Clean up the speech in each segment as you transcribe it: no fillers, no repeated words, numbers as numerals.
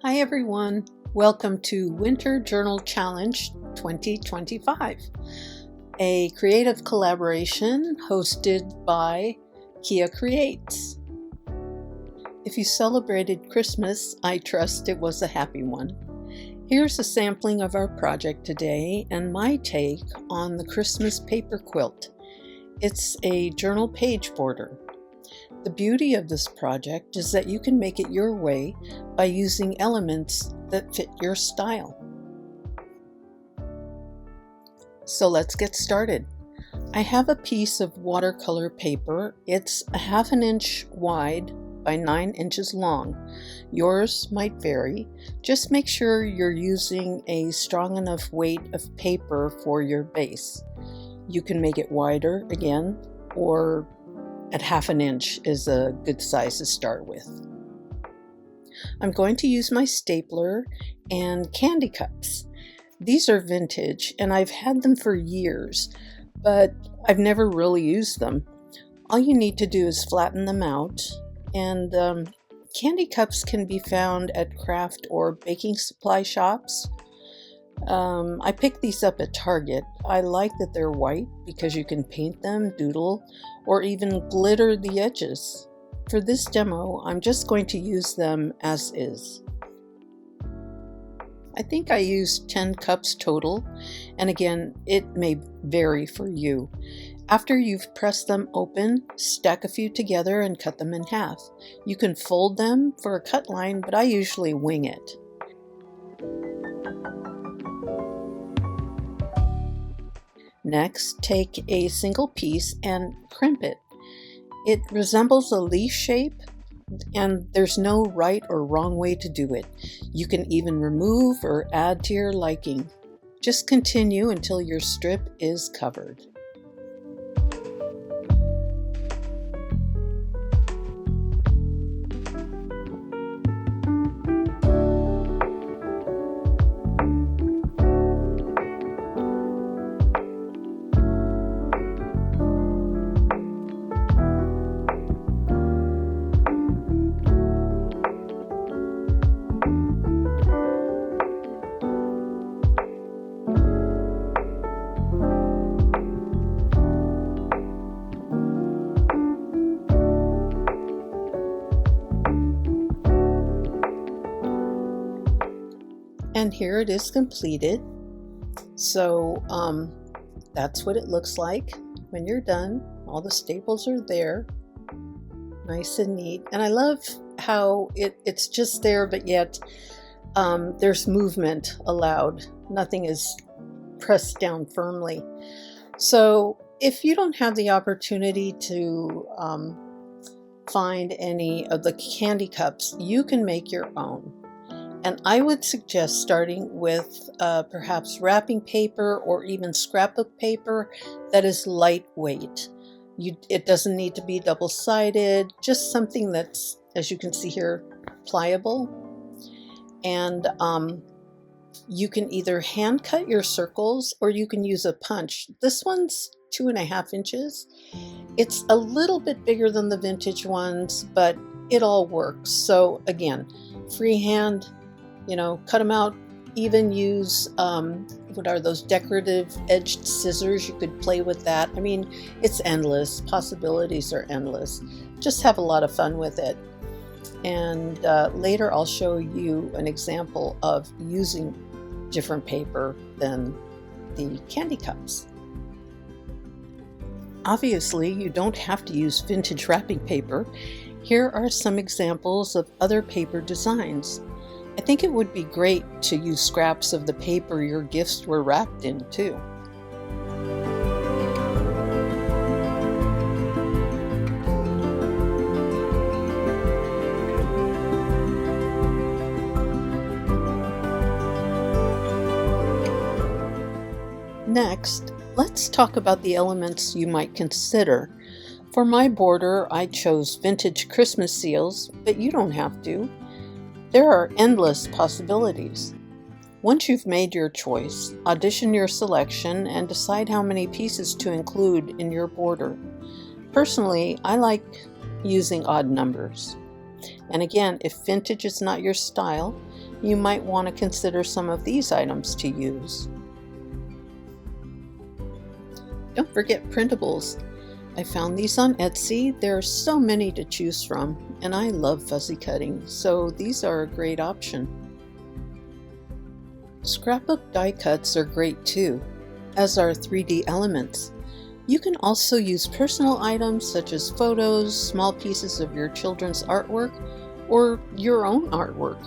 Hi everyone, welcome to Winter Journal Challenge 2025, a creative collaboration hosted by Kia Creates. If you celebrated Christmas, I trust it was a happy one. Here's a sampling of our project today and my take on the Christmas paper quilt. It's a journal page border. The beauty of this project is that you can make it your way by using elements that fit your style. So let's get started. I have a piece of watercolor paper. It's a 1/2 inch wide by 9 inches long. Yours might vary. Just make sure you're using a strong enough weight of paper for your base. You can make it wider again, or at 1/2 inch is a good size to start with. I'm going to use my stapler and candy cups. These are vintage and I've had them for years, but I've never really used them. All you need to do is flatten them out, and candy cups can be found at craft or baking supply shops. I picked these up at Target. I like that they're white because you can paint them, doodle, or even glitter the edges. For this demo, I'm just going to use them as is. I think I used 10 cups total, and again, it may vary for you. After you've pressed them open, stack a few together and cut them in half. You can fold them for a cut line, but I usually wing it. Next, take a single piece and crimp it. It resembles a leaf shape, and there's no right or wrong way to do it. You can even remove or add to your liking. Just continue until your strip is covered. And here it is completed. So that's what it looks like when you're done. All the staples are there, nice and neat. And I love how it's just there, but yet there's movement allowed. Nothing is pressed down firmly. So if you don't have the opportunity to find any of the candy cups, you can make your own. And I would suggest starting with perhaps wrapping paper or even scrapbook paper that is lightweight. It doesn't need to be double-sided, just something that's, as you can see here, pliable. And you can either hand cut your circles or you can use a punch. This one's 2.5 inches. It's a little bit bigger than the vintage ones, but it all works. So again, freehand, cut them out. Even use, what are those decorative edged scissors? You could play with that. I mean, it's endless. Possibilities are endless. Just have a lot of fun with it. And later I'll show you an example of using different paper than the candy cups. Obviously, you don't have to use vintage wrapping paper. Here are some examples of other paper designs. I think it would be great to use scraps of the paper your gifts were wrapped in, too. Next, let's talk about the elements you might consider. For my border, I chose vintage Christmas seals, but you don't have to. There are endless possibilities. Once you've made your choice, audition your selection and decide how many pieces to include in your border. Personally, I like using odd numbers. And again, if vintage is not your style, you might want to consider some of these items to use. Don't forget printables. I found these on Etsy. There are so many to choose from, and I love fuzzy cutting, so these are a great option. Scrapbook die cuts are great too, as are 3D elements. You can also use personal items such as photos, small pieces of your children's artwork, or your own artwork.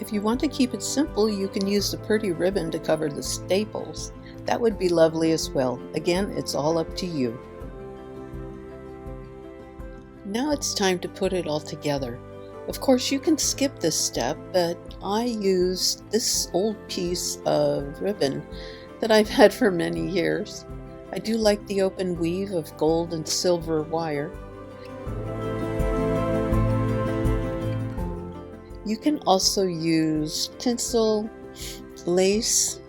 If you want to keep it simple, you can use the pretty ribbon to cover the staples. That would be lovely as well. Again, it's all up to you. Now it's time to put it all together. Of course, you can skip this step, but I used this old piece of ribbon that I've had for many years. I do like the open weave of gold and silver wire. You can also use tinsel, lace,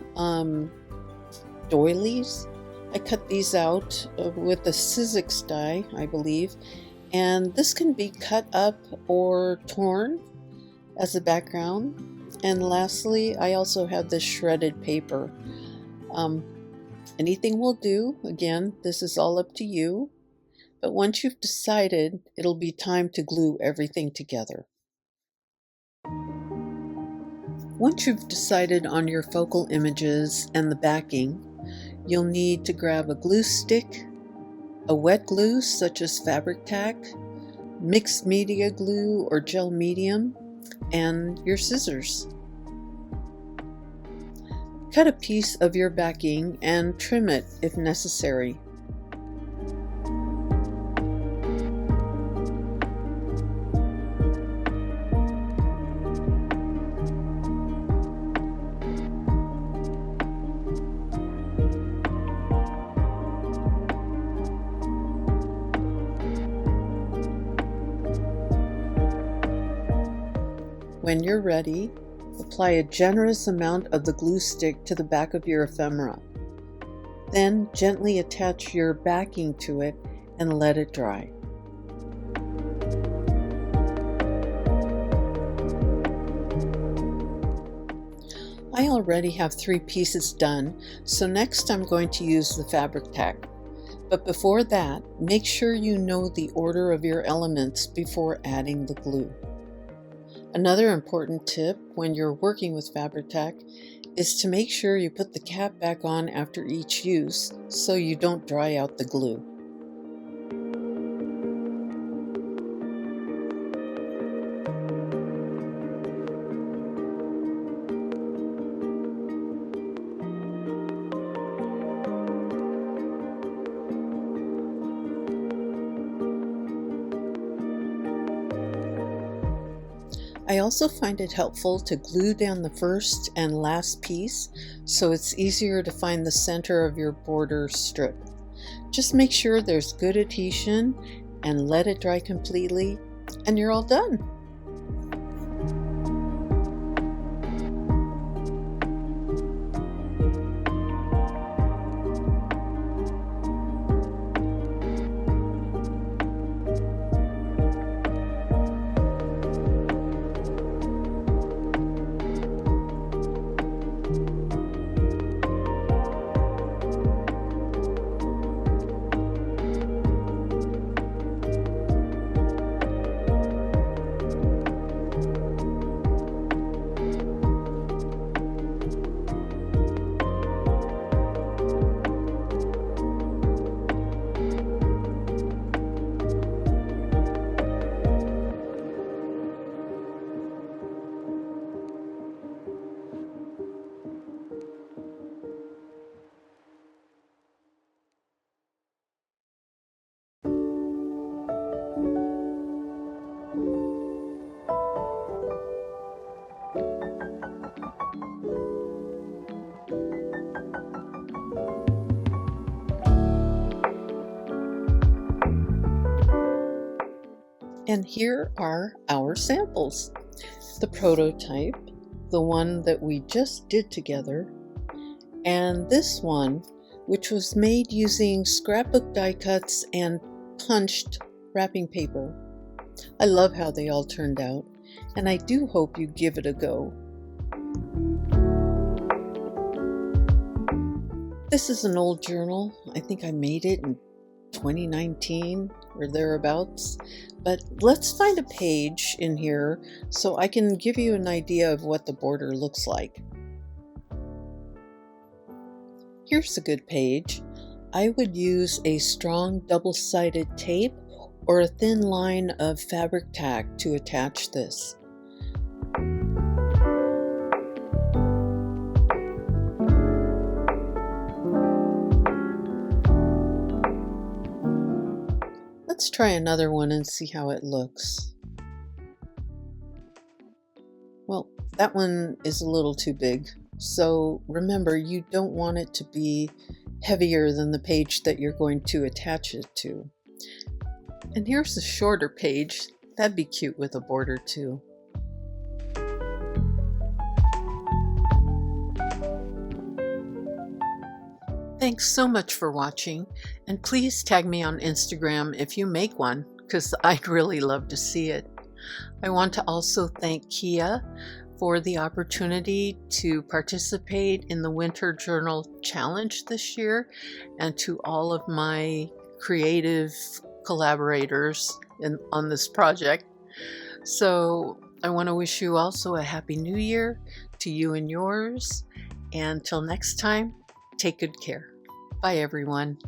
doilies. I cut these out with a Sizzix die, I believe, and this can be cut up or torn as a background. And lastly, I also have this shredded paper. Anything will do. Again, this is all up to you. But once you've decided, it'll be time to glue everything together. Once you've decided on your focal images and the backing, you'll need to grab a glue stick, a wet glue such as fabric tack, mixed media glue or gel medium, and your scissors. Cut a piece of your backing and trim it if necessary. When you're ready, apply a generous amount of the glue stick to the back of your ephemera. Then gently attach your backing to it and let it dry. I already have 3 pieces done, so next I'm going to use the fabric tack. But before that, make sure you know the order of your elements before adding the glue. Another important tip when you're working with fabric tack is to make sure you put the cap back on after each use so you don't dry out the glue. I also find it helpful to glue down the first and last piece so it's easier to find the center of your border strip. Just make sure there's good adhesion and let it dry completely, and you're all done. And here are our samples. The prototype, the one that we just did together, and this one, which was made using scrapbook die cuts and punched wrapping paper. I love how they all turned out, and I do hope you give it a go. This is an old journal. I think I made it in 2019 or thereabouts. But let's find a page in here so I can give you an idea of what the border looks like. Here's a good page. I would use a strong double-sided tape or a thin line of fabric tack to attach this. Let's try another one and see how it looks. Well, that one is a little too big. So remember, you don't want it to be heavier than the page that you're going to attach it to. And here's a shorter page. That'd be cute with a border too. Thanks so much for watching, and please tag me on Instagram if you make one, because I'd really love to see it. I want to also thank Kia for the opportunity to participate in the WinterJournal challenge this year, and to all of my creative collaborators on this project. So I want to wish you also a Happy New Year to you and yours, and till next time, take good care. Bye everyone.